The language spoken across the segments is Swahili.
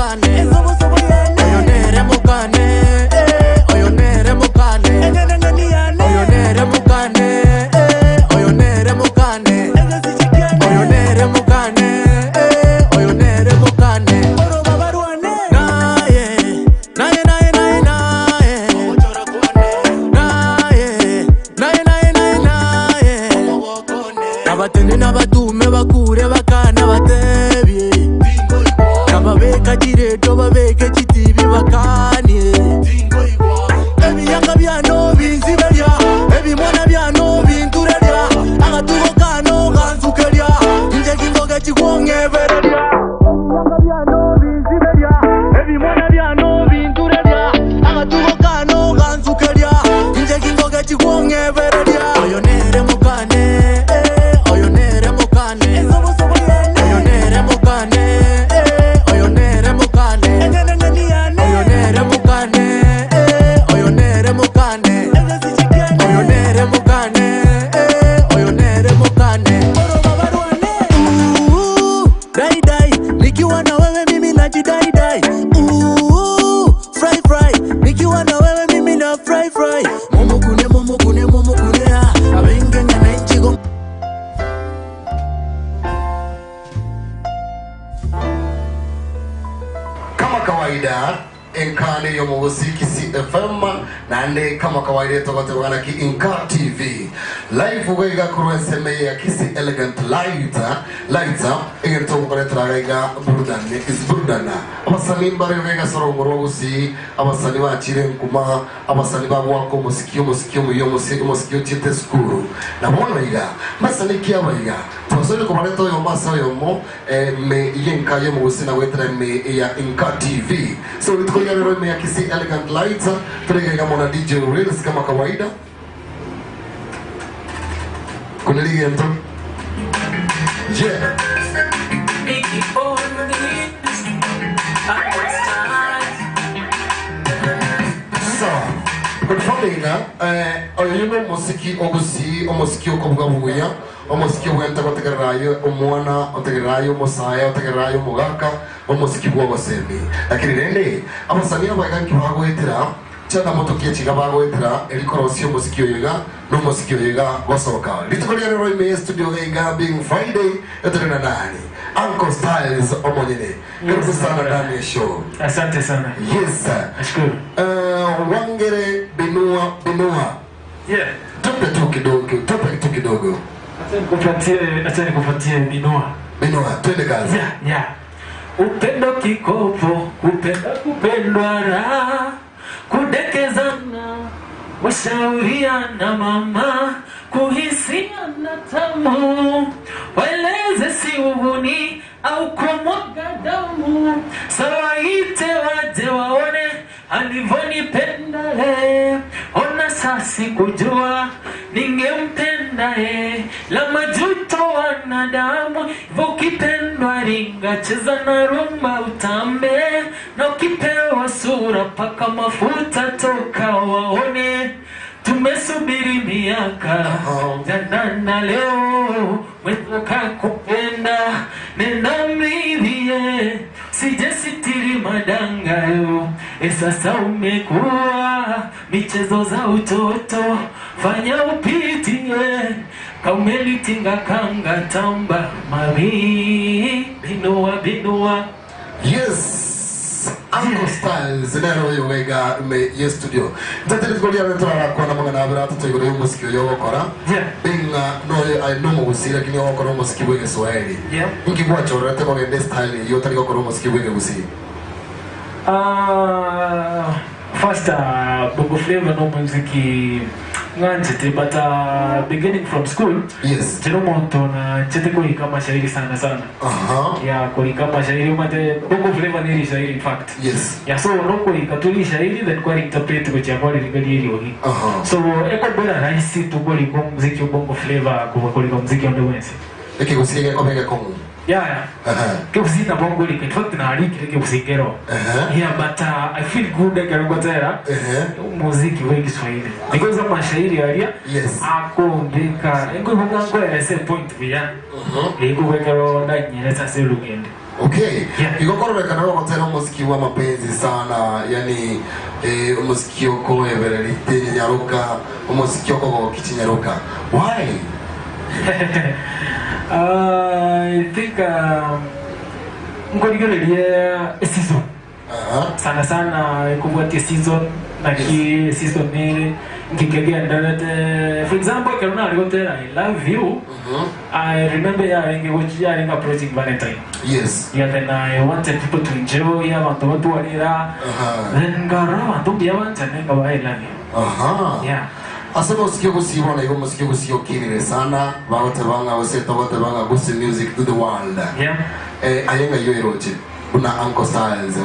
mukane oyonere mukane oyonere mukane oyonere mukane oyonere mukane oyonere mukane oyonere mukane abatende n'abadume bakure bakana batebye kababeka direto babeke kitibi bakanye ebiyanga byano binziberya ebimona byano binturerya agatugo kano ganzukerya nje kingoga kigongebererya ebiyanga byano binziberya ebimona byano binturerya agatugo kano ganzukerya nje kingoga kigongebererya oyonere mukane oyonere mukane oyonere mukane oyonere mukane oyonere mukane oyonere mukane oyonere mukane oyonere mukane dai dai nikiwa na wewe mimi najidai dai fry fry nikiwa na wewe mimi na fry fry momokune momokune momokune abengenya na inchigo kama kawaida enkane yo muziki CFM nande kama kawaida tukatubana ki Inka TV live wega kurweseme ya kisi elegant lighter ingento mukoretraga burudane is burudana abasani mbare wega sorongoro usi abasani bacire nkuma abasani babwako musikio musikio tite skuru na bona iga masani kiabayiga twasole kumareto yo masa yo mo me yenka yo musina wetra me ya Inka TV so tukoya leo me ya kisi elegant lighter tulega mona DJ Reels kama kawaida kuna ligento yeah so kufalinga oyuno musiki ogusi omusiki okobwabuya omusiki wenta kotegerayo omwana otegerayo musaya otegerayo mugaka omusiki bwabasemi lakini rende abasani abaganki bagwetera chana motokia chigabagwetera elikorosio musikio yega no musikio yega wasoka litukolia lero ime studio yega being Friday eterena nani Uncle Styles omonyene karibu sana ndani ya show. Asante sana. Yes sir. Nashukuru. Wangere Benua Yeah. tupe tu kidogo Acha nikupatie Benua twende kazi. Yeah. Upendo kikopo, kupenda kupendwa raha, kudekezana, washauriana mama, kuhisiana tamu, waeleze si uhuni au kumwaga damu, sawaite waje waone alivyonipenda ona sasi kujua ningempenda la majuto wanadamu hivyo ukipendwa ringa cheza na rumba utambe na ukipewa sura paka mafuta toka waone tumesubiri miaka jana na leo mwetoka kupenda nenda mridhie sijasitiri madangayo sasa umekuwa michezo za utoto fanya upitie kaumelitinga kanga tamba mami Benua Yes Uncle Styles nero yowega me studio tatele kolia retora kwa na mwana abira tutego yo musikio yo okora binga no mo gusira kini okora musikio wege Swahili ingi kwa chorete ko ngende style yo tali okora musikio wege gusi first bongo flavor no muziki nganje but beginning from school yes jeno monto na chete ko kama shairi sana ya ko kama shairi mate bongo flavor ni shairi in fact yes ya so no ko ikatuli shairi then ko interpret ko chama ile ngadi yogi so eko bora rahisi tu ko muziki bongo flavor ko muziki ndo wensi ekigusiga ko bega kongo yeah ke uzina bongo like in fact na aliki ke uzingero yeah but I feel good like ngotera muziki wa Kiswahili because of mashairi yaria akondika ngo bongo ese point vya iko wekero ndanyere sasa lugende Okay. Igokoro kana wakotera muziki wa mapenzi sana, yani muziki uko everly tinyaruka, muziki uko kitinyaruka. Why? I think ngoligerelia season. Sana sana kufuatia season na ki season ni ngikegea ndalete. For example, kana aligotera I love you. I remember yaring approaching Valentine. Yes. Yeah, then I wanted people to enjoy abantu walira. Then ngara abantu byabanza nenga I love you. Yeah. Asema usikie kusiona hiyo msikie kusio kinire sana bawote banga waseta wote banga gusi music to the world. Yeah. Ayenga yoiroje una Uncle Styles.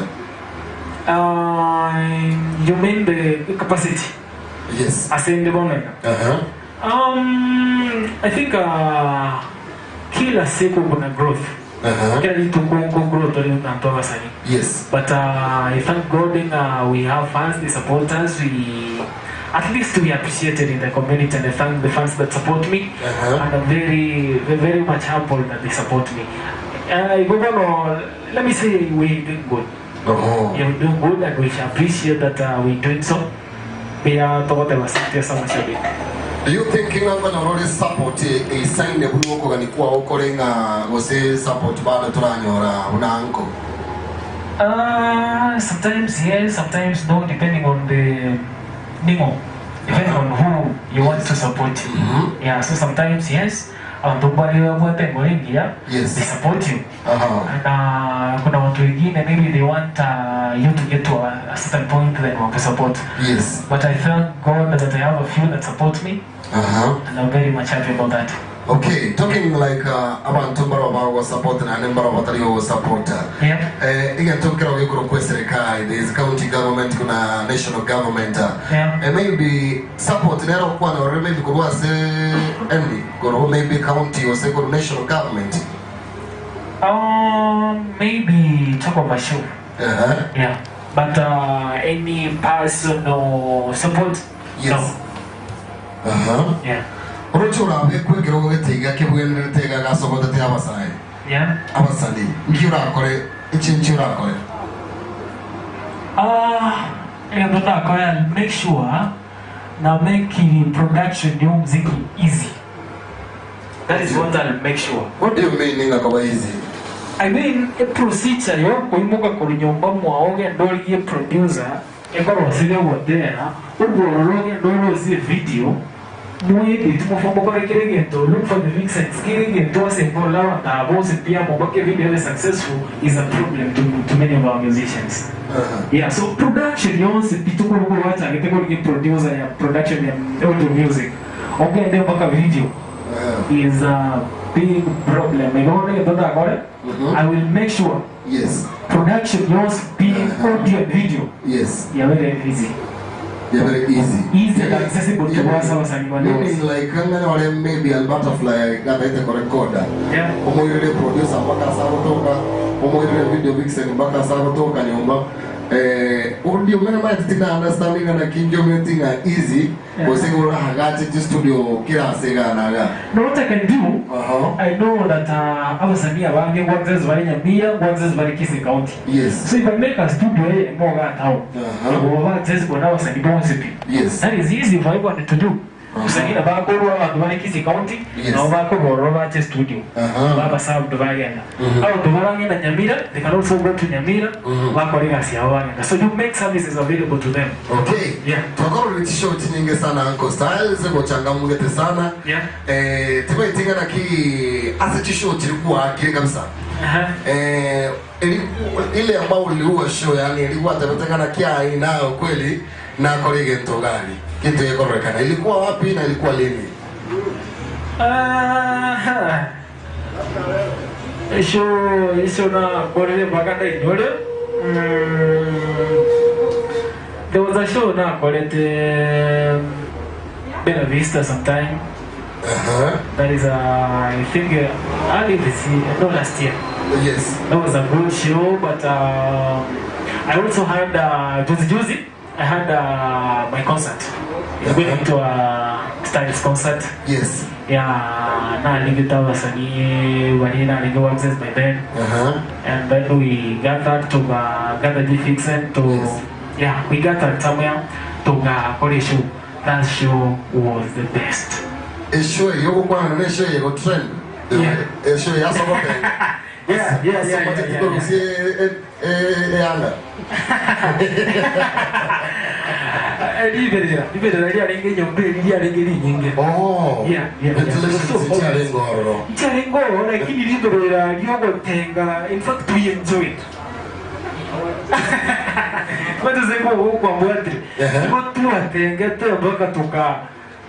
You mean the capacity? Yes. As in the moment. I think kila siku kuna growth. Kila kitu kuna growth ndio tunatoa sasa. Yes. But I thank God we have fans, the supporters, at least we appreciated in the community, and I thank the fans that support me. And I'm very much humble that they support me. Let me say we're doing good. Yeah, we're doing good, and we appreciate that we're doing so. We are talking about something. Do you think you're going to already support a sign the blue organic calling was support bad to your uncle? Sometimes yes, sometimes no, depending on the Nemo, depending on who you want to support. Yeah, so sometimes yes, yes, they support you. And kuna watu wengine maybe they want you to get to a certain point, then want to support. Yes. But I thank God that I have a few that support me. And I'm very much happy about that. Okay, talking like about our support and a number of your supporter. Yeah. Again, talking about your there is county government, kuna national government. Yeah. And maybe support there of one or maybe could was maybe county or say national government. Maybe talk about show. Yeah. But any personal support? Yes. No. Yeah. Orochora kwegero gutega kibwene tega gasogote te abasai. Yeah. Abasali. Ngiura kore ichinchura kore. I'll make sure now making production new music easy. That is what I'll make sure. What do you mean ninga easy? I mean a procedure yo kuimuka kunyomba mwaoge ndoli producer ekoro sile wodera uboroge ndolo zi video Muy ritmo fombo para kirigento look for the vixens kirigento se bola ta voz pia mo ke video is successful is a problem to many of our musicians. Yeah, so production yonse bitukuru ko wacha ngeteko ki producer ya production ya audio music okay ndio mpaka video is a big problem. You know, I will make sure yes production yonse be audio and video. Yes, yeah, very easy. Yeah, very easy. Easy and accessible to us as anyone else. Meaning like maybe a butterfly that I take a recorder. Yeah. Omoyole producer mpaka sabotoka, omoyole video vixen mpaka sabotoka nyumba. Audio mena tina understanding na kinjo metinga easy. Bosego hagati to studio kila sega naga. No, what I can do, I know that abasania wange wanzes bari Nyamira, wanzes bari Kisii County. Yes. So if I make a studio more town, yes. That is easy for everyone to do. Usangina bakoro abantu bari Kisii County, no bakoro bache studio. Baba sabu tubagenda. Abo tubagenda Nyamira, they can also go to Nyamira, bakorera siawanga. So you make services available to them. Okay. Yeah. Tukoro litisho tinyinge sana Uncle Styles, ngochangamugete sana. Yeah. Tiba itinga na ki asitisho tilikuwa kile kabisa. Ile ambao uliua show yani ilikuwa tabatakana kia inayo kweli na kolegento gani kitu yako rekana ilikuwa wapi na ilikuwa lini? Show na korele baganda inole. There was a show na korete Bella Vista sometime. That is I think early this year, no last year. Yes. That was a good show, but I also had Juzi. I had my concert going to a Styles concert. Yes. Yeah, na aligita wasanii walina aligo access by then. And then we gathered to gather the fixen to we gathered somewhere to go show. That show was the best. A show you go on a show you go trend. A show you also Yeah. In fact, we enjoyed.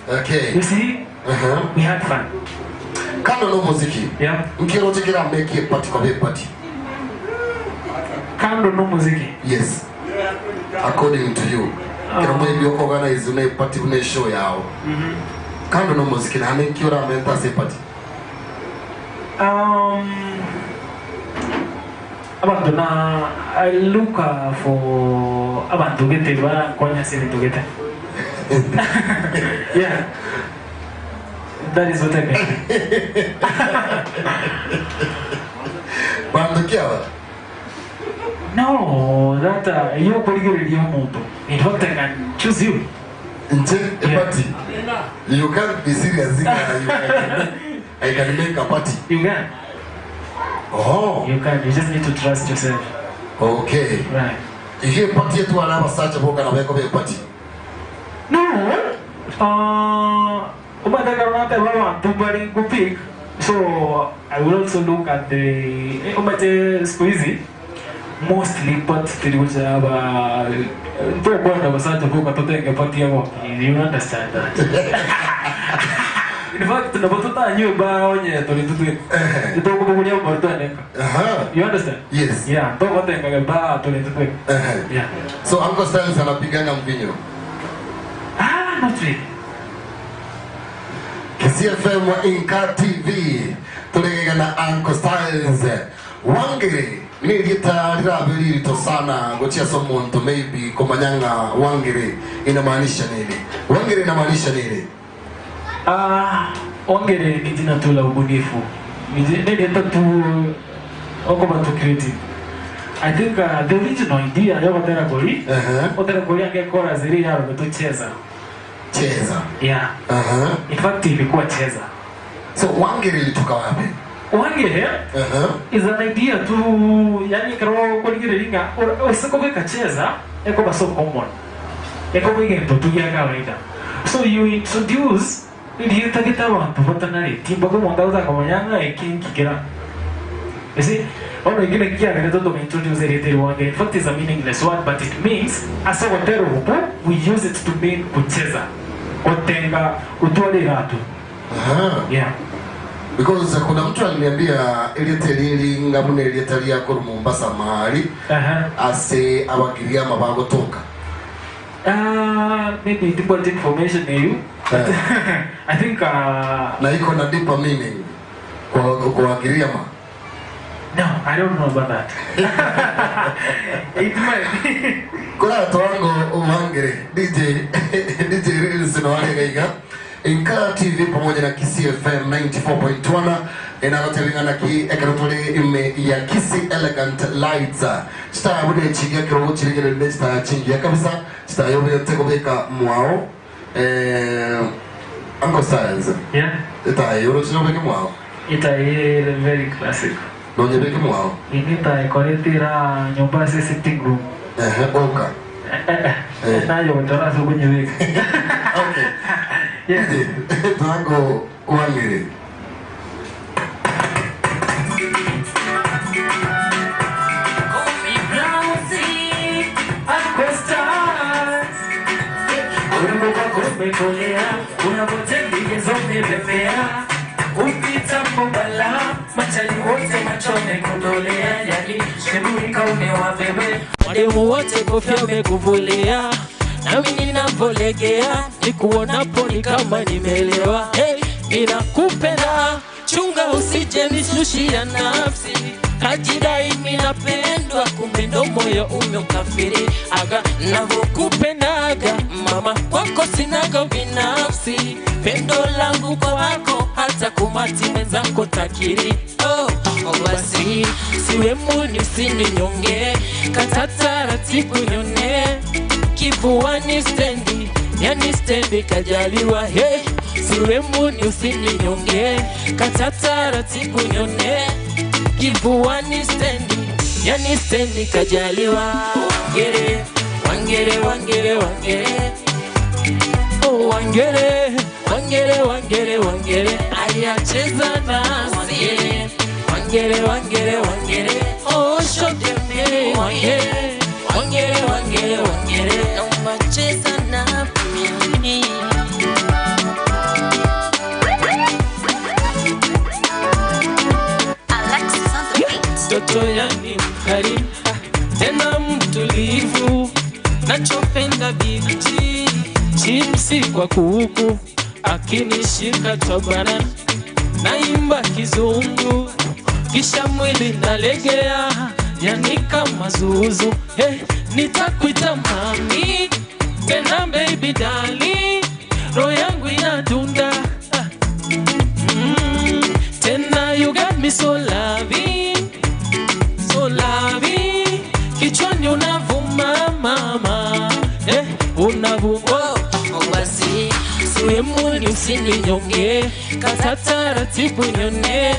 Okay. You see, we had fun. Kando no muziki. Mkiro tikira make a party kwa party. Kando no muziki. Yes. According to you. Kira mwebi oko organize une party une show yao. Kando no muziki na hane kiora menta se party. Abantu na I look for abantu gete ba konya sini tugete. Yeah. That is what I mean. No, that you're pretty good. In fact, I can choose you. Party. You can't be serious. I can make a party. You can. Oh. You can. You just need to trust yourself. Okay. Right. You hear party to another such a book and make a party. No. So I will also look at the squeezy mostly, but there was you understand that. In fact, you understand? Yes. Yeah. Yeah. So Uncle Styles anapigana mvinyo. Not really. KCFM wa Inka TV tulegega na Uncle Styles Wangire nilita rabiri to sana gochia somuntu maybe komanyanga Wangire inamaanisha nini? Wangire inamaanisha nini? Wangire ni jina tu la ubunifu. Ni jina tu okoma tu creative. I think the original idea ya Otera Goli angekora zili ya kucheza. Cheza. Yeah. In fact, ilikuwa cheza. So Wangire ilitoka wapi? Wangire is an idea to yani karo kuligire linga usikobeka cheza eko baso common. Eko bige mtoto ya kawaida. So you introduce ili utageta watu watanari timba kwa mwanga kwa manyanga ikikira. You see, ono ingine kia ndio ndo introduce ile Wangire. In fact, is a meaningless word, but it means asa wotero huko we use it to mean kucheza. Otenga utwale ratu. Yeah. Because kuna mtu aliniambia ile telili ngamune ile tali ya kuru Mombasa mahali ase abagiria mabago toka. Maybe different information you. I think na iko na deeper meaning kwa Giriama. No, I don't know about that. It might be. Kuna toango Wangire DJ Reels na wale gaiga Inka TV pamoja na KCFM 94.1 inalotelingana ki ekrotole ime ya Kisi Elegant Lights sta bude chigia kiro chiligele nesta chingia kabisa sta yobe teko beka mwao Uncle Styles. Yeah. Ita yoro chino beka mwao. Ita very classic. No nyebeke mwao. Inita ikonetira nyumba se sitting room. Oka. Nayo mtara so kwenye wiki. Okay. Yeah. Tuango Wangire. Upita mbala machali wote machone kudolea yani shemuri kaune wa bebe Mademu wote kofia wamekuvulia nami ninavolegea nikuonapo ni kama nimelewa. Hey, ninakupenda chunga usije nishushia nafsi kajidai minapendwa, kumbe ndo moyo umeukafiri. Aga navyokupendaga mama, kwako sinaga binafsi, pendo langu kwa wako hata kumati mwenzako takiri. Basi siwe muni usininyonge, kata taratibu nyone, kifuani stendi, yani stendi kajaliwa. Hey, siwe muni usininyonge, kata taratibu nyone, kifuani stendi, yani stendi kajaliwa. Wangere, wangere, wangere, wangere, oh wangere, wangere, wangere, wangere, ayacheza nasi. Wangere, wangere, wangere, oh show them me. Wangere, wangere, wangere, wangere, umacheza na mimi. Toto yani mkali, tena mtulivu, nachopenda bichi, chipsi kwa kuku, akinishika tabana, naimba kizungu, kisha mwili nalegea, yani kama zuzu. Hey, nitakuita mami, tena baby darling, roho yangu inadunda. Tena you got me so loving, so loving, kichwani unavuma mama, unavuma. Basi siwe muni usininyonge, kata taratibu nyone,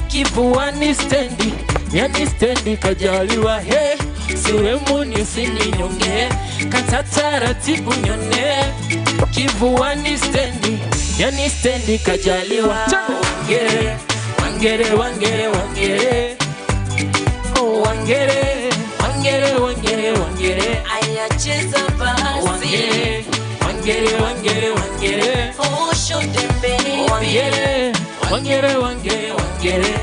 kifuani stendi, yani stendi kajaliwa. Hey, siwe muni usininyonge, kata taratibu nyone, kifuani stendi, yani stendi kajaliwa. Wangere, wangere, wangere, wangere, oh wangere, wangere, wangere, wangere, ayacheza basi. Wangere, wangere, wangere, wangere, oh show them baby. Wangere, wangere, wangere, wangere.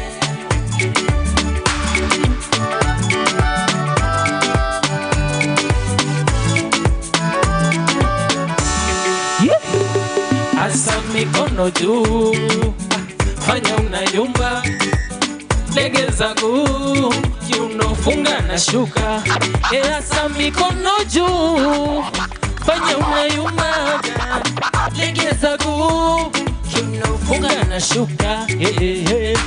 Asa mikono juu, fanya unayumba, legeza guu, kiunofunga na shuka. Asa mikono juu, fanya unayumba, legeza guu, kiunofunga na shuka. Hey, hey.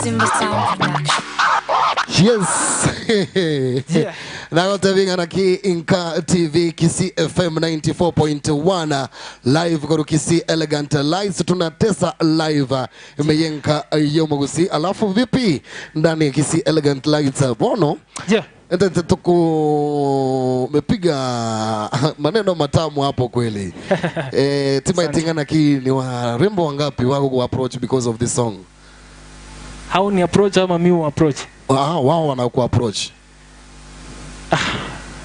Simba Sound Production. Yes. Yeah. Nagote vingana ki Inka TV Kisii FM 94.1 live kwa Kisii Elegant Lights, tunatesa live imeyenka yomogusi. Alafu vipi ndani ya Kisii Elegant Lights bono? Yeah. Ente tuku mepiga maneno matamu hapo kweli. Tima itingana ki ni warembo wangapi wako ku approach because of this song? How ni approach ama mi approach? Wao wanaku approach.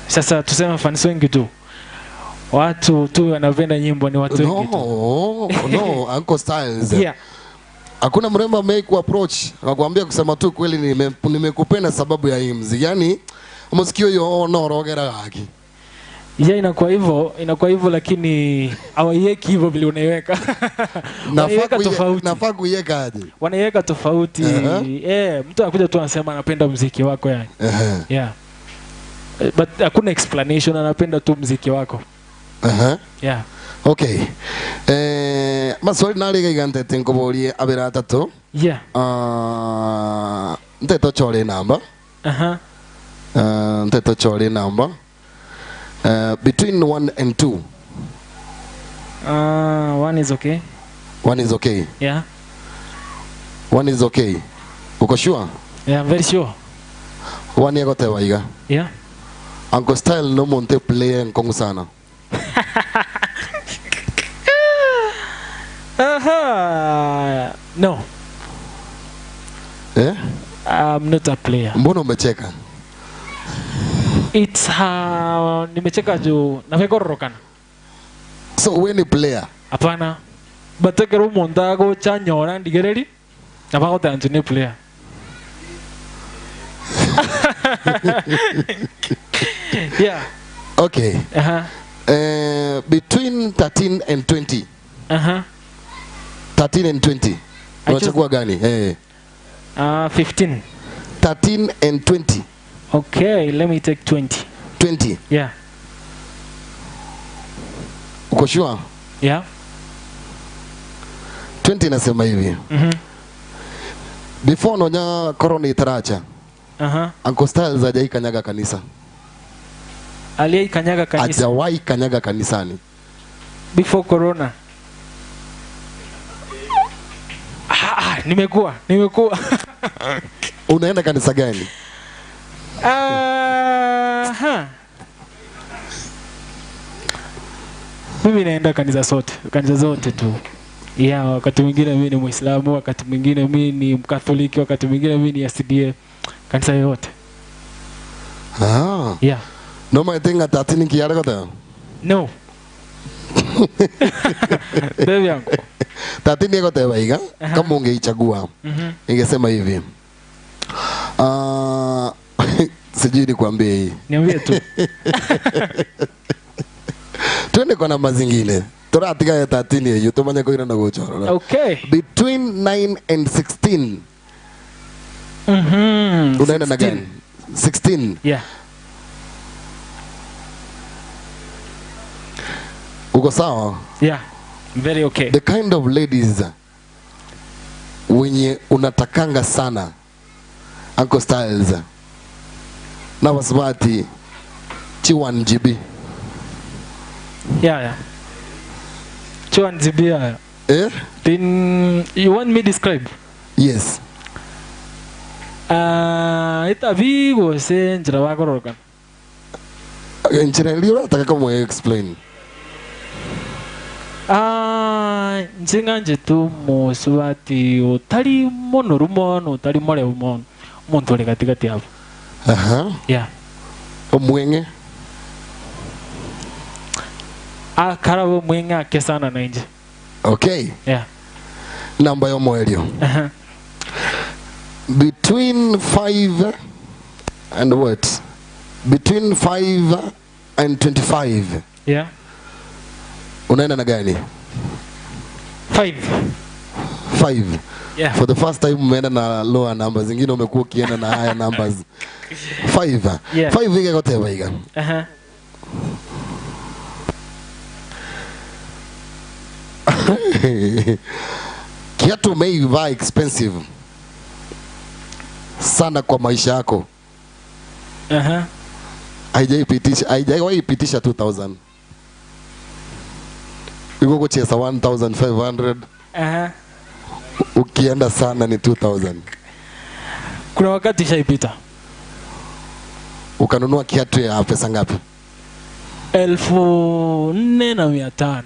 Sasa tuseme fans wengi tu, watu tu wanapenda nyimbo ni watu wengi tu. No, Uncle Styles. Yeah. Hakuna mrembo make approach akakwambia kusema tu kweli nimekupenda sababu ya himzi. Yani msikio yo no rogera haki. Yeah, inakuwa hivyo lakini hawaiweki hivyo vile unaiweka. Wanaiweka tofauti. Nafaa kuiweka aje? Wanaiweka tofauti. Mtu anakuja tu anasema anapenda muziki wako yani. Yeah. But hakuna explanation, anapenda tu muziki wako. Yeah. Okay. Maswali naliga igante tinkoborie abera atatu. Yeah. Nteto chole namba. Nteto chole namba. Between 1 and 2. 1 is okay. 1 is okay. Yeah. 1 is okay. Uko sure? Yeah, I'm very sure. 1 yako tewaiga. Yeah. Uncle Style no monte play nkongu sana. No. Eh? I'm not a player. Mbona umecheka? It's nimecheka juu navekororokana. So we ni player? Hapana. Batekero mondago chanyora ndigereri. Nabago tanzu ni player. Yeah. Okay. Between 13 and 20. 13 and 20. Unachagua gani? 15. 13 and 20. Okay, let me take 20. 20. Yeah. Uko sure? Yeah. 20 nasema hivi. Before nonya corona itaracha. Uncle Styles hajai kanyaga kanisa. Aliyei kanyaga kanisa. Hajawahi kanyaga kanisani. Before corona. Nimekuwa. Unaenda kanisa gani? Mimi naenda kanisa zote tu. Yeah, wakati mwingine mimi ni Muislamu, wakati mwingine mimi ni Mkatoliki, wakati mwingine mimi ni SDA. Kanisa yote. Yeah. No my thing at 13 kiyara kota. No. Baby yangu. 13 yako tebaiga kama ungeichagua. Ningesema hivi. Sijui nikwambie hii. Niambie tu. Twende kwa namba zingine. Turatiga ya 13 hiyo tumanya kwa ina na gochora. Okay. Between 9 and 16. Unaenda na gani? 16. Yeah. Uko sawa? Yeah. Very okay. The kind of ladies wenye unatakanga sana Uncle Styles na wasbati Chiwan GB. Yeah. Chiwan GB. You want me describe? Yes. Ita vivo se njira wako rokan. Njira ndio nataka kama explain. Njinga njitu muswati utari monoru mono utari more mono muntu ari katikati hapo. Yeah. Omwenge. Karabo mwenge akesana na nje. Okay. Yeah. Namba yo moelio. Between 5 and what? Between 5 and 25. Yeah. Unaenda na gani? 5. Yeah. For the first time umeenda na lower numbers, zingine umekuwa ukienda na higher numbers. 5. Yeah. 5 ige kote baiga. Kiatu umeiva expensive sana kwa maisha yako. Haijawahi pitisha 2000. Iko kucheza 1500. Ukienda sana ni 2000. Kuna wakati shaipita. Ukanunua kiatu ya pesa ngapi? 4500.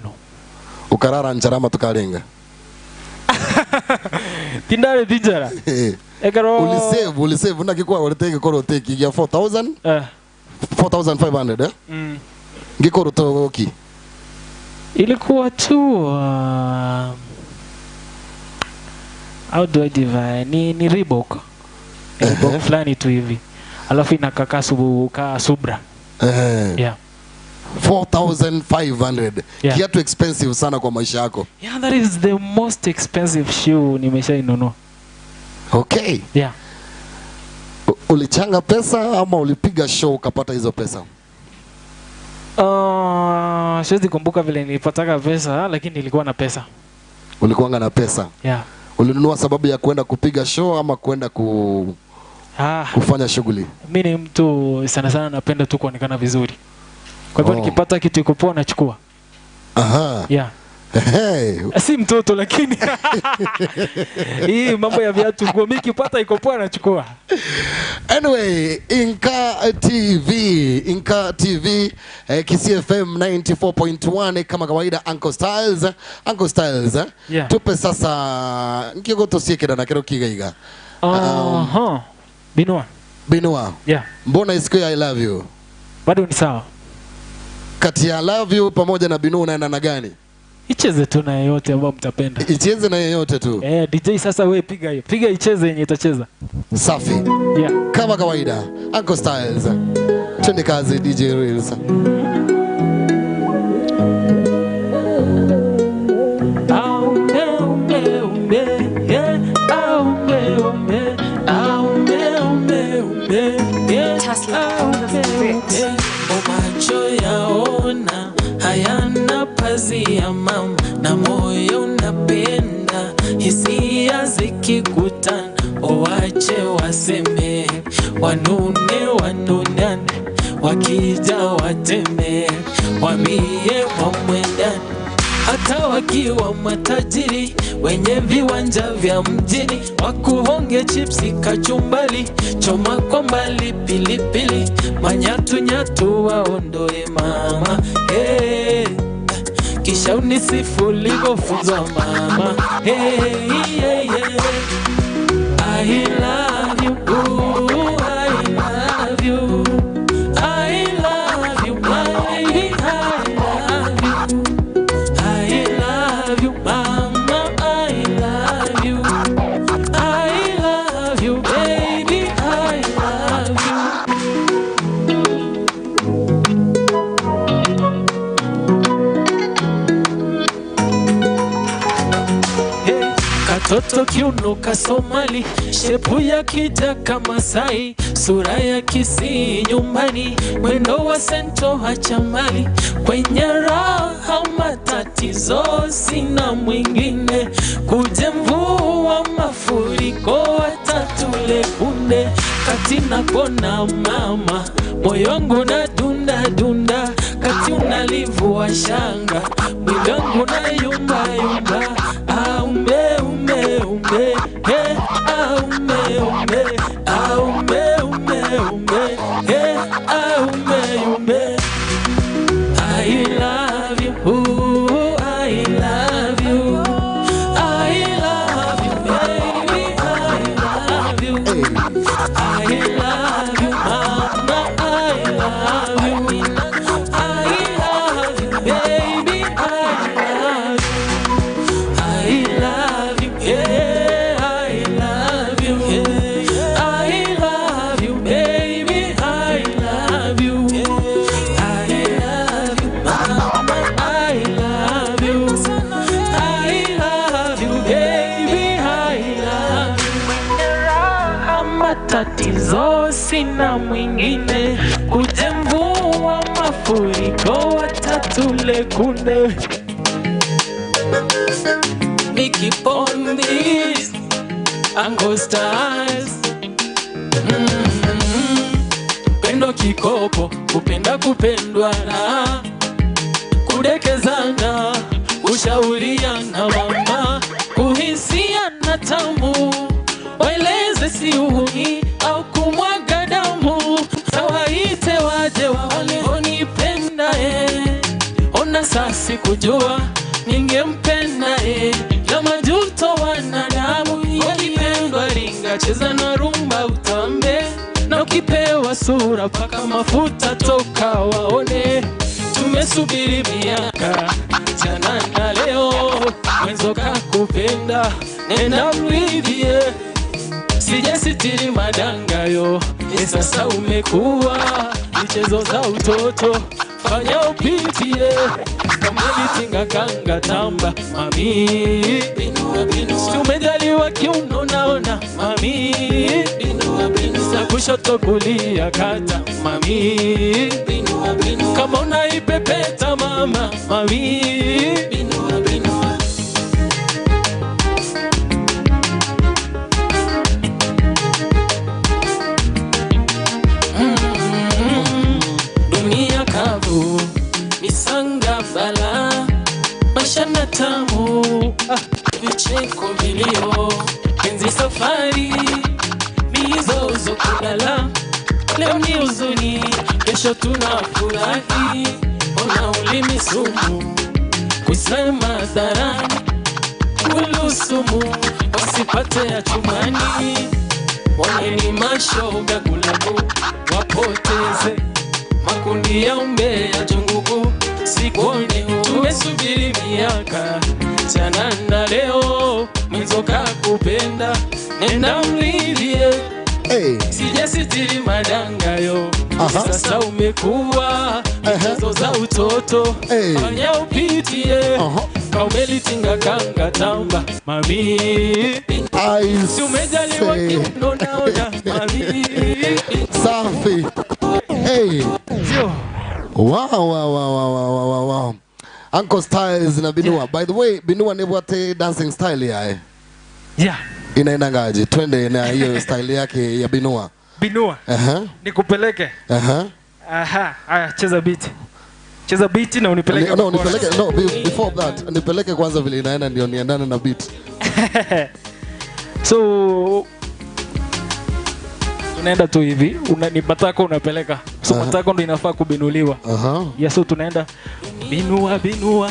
Ukarara Njarama tukalenga. Tindare dijara. Ekaro ulisave unakikuwa uliteke koro teki ya 4000. 4500 ngikoro toki. Ilikuwa tu how do I divide? Ni Reebok. Reebok fulani tu hivi. Alafu inakaka subra. Yeah. 4500. Yeah. Kiatu expensive sana kwa maisha yako. Yeah, that is the most expensive shoe nimeshainunua. Okay. Yeah. Ulichanga pesa ama ulipiga show ukapata hizo pesa? Siwezi kumbuka vile nilipataka pesa, lakini nilikuwa na pesa. Ulikuwa na pesa? Yeah. Ulinunua sababu ya kwenda kupiga show ama kwenda kufanya shughuli? Mimi ni mtu sana napenda tu kuonekana vizuri. Kwa hivyo nikipata kitu iko poa nachukua. Yeah. Si mtoto lakini hii mambo ya viatu nguo mimi nikipata iko poa nachukua. Anyway, Inka TV, Kisii FM 94.1 kama kawaida. Uncle Styles, yeah. Tupe sasa nkigo tosiekeda na kero kigaiga. Binua. Yeah. Mbona isiku ya I love you? Bado ni sawa. Kati ya I love you pamoja na Binua unaenda na gani? Icheze tu na yote ambayo mtapenda. Icheze na yote tu. DJ sasa wewe piga hiyo. Piga icheze yenye itacheza. Safi. Yeah. Kama kawaida. Uncle Styles. Twende kazi DJ Reels. Macho yaona hayana pazia mama, na moyo unapenda hisia zikikutana. Wache waseme wanune wanunane, wakija wateme wamie wamwendane. Hata wakiwa matajiri wenye viwanja vya mjini, wakuhonge chipsi kachumbali, choma kwa mbali pilipili, manyatu nyatu waondoe mama, hey. Kisha unisifu ulivyofunzwa mama, hey, yeah, yeah. I love you, ooh, I love you, I love you, baby, I love you, I love you, mama, I love you, I love you, baby, I love you. Hey, katoto kiuno kasomali, shepu ya kijaka Masai, sura ya Kisii nyumbani, mwendo wa sento hachamali, kwenye raha matatizo sina mwingine, kuje mvua mafuriko watatule kunde, katina kona mama, moyo wangu na dunda dunda, kati unalivua shanga, mwili wangu na yumba yumba, umbe umbe umbe, hey, umbe umbe, umbe umbe umbe, hey, umbe umbe. I love you, ooh, I love you, I love you, baby, I love you, I love you, mama, I love you, I love you, baby, I love you, I love you, yeah, I love you, I love you, baby, I love you, I love you, mama, I love you, I love you, baby, I love you. Raha matatizo sina mwingine, kuje mvua mafuriko watatule kunde. Nicky Pondis, Ango Stars, pendo kikopo, kupenda kupendwa na kudekezana, kushauriana mama, kuhisiana tamu, waeleze si uhuni au kumwaga damu, tawaite waje walionipenda, ona sasi kujua ningempenda, ya majuto wanadamu, wakipendwa ringa cheza na rumba utambe, na ukipewa sura paka mafuta toka waone. Tumesubiri miaka jana na leo, mwenzo kakupenda nenda mridhie, sijasitiri madangayo, sasa umekuwa michezo za utoto, fanya upitie kama vitinga kanga tamba mami, umejaliwa kiuno naona mami, sa kushoto kulia kata mami, kama unaipepeta mama mami, dunia kavu misanga bala, maisha na tamu, vicheko vilio, penzi safari, mizozo kulala, leo ni huzuni, kesho tunafurahi, ona ulimi sumu, kusema hadharani, kulusumu, wasipate ya chumani, waneni mashoga kulabu, wapoteze makundi ya umbea junguku, sikuone. Tumesubiri miaka jana na leo, mwenzo kakupenda nenda mridhie, sijasitiri madangayo, sasa umekuwa michezo za utoto, fanya upitie kaumeli tinga kanga tamba mami sumejaliwa kiuno naona mami safi. Hey. Wow. Uncle Styles na Binua. Yeah. By the way, Binua ni wate dancing style ya Yeah. Inaendangaje? Twende na hiyo style yake ya Binua. Binua. Nikupeleke. Aya, cheza beat. Cheza beat na unipeleke. No, unipeleke. No, before that, unipeleke kwanza vile inaenda ndio niendane na beat. So tunaenda tu hivi, ni matako unapeleka. So matako ndio inafaa kubinuliwa. Yes, so tunaenda binua. Binua.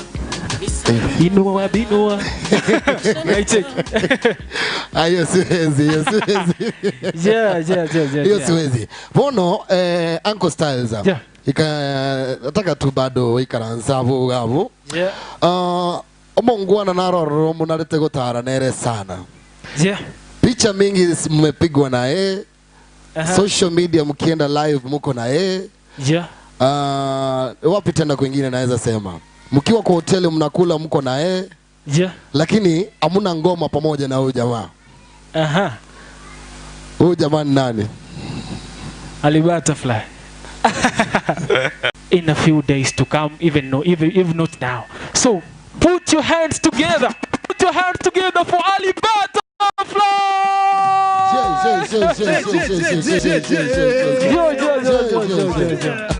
Right. Ayo siwezi. Yeah. Hiyo siwezi. Bono Uncle Styles. Yeah. Nataka tu bado ikaranza hapo. Yeah. Omongwana na roro munarete gutara nere sana. Yeah. Picha mingi mmepigwa na social media mkienda live muko na Yeah. Wapi tena kwingine naweza sema. Mkiwa kwa hoteli mnakula mko na Yeah. Lakini hamuna ngoma pamoja na huyu jamaa. Huyu jamaa ni nani? Ali Butterfly. In a few days to come, even not now. So put your hands together. Put your hands together for Ali Butterfly. Yeah.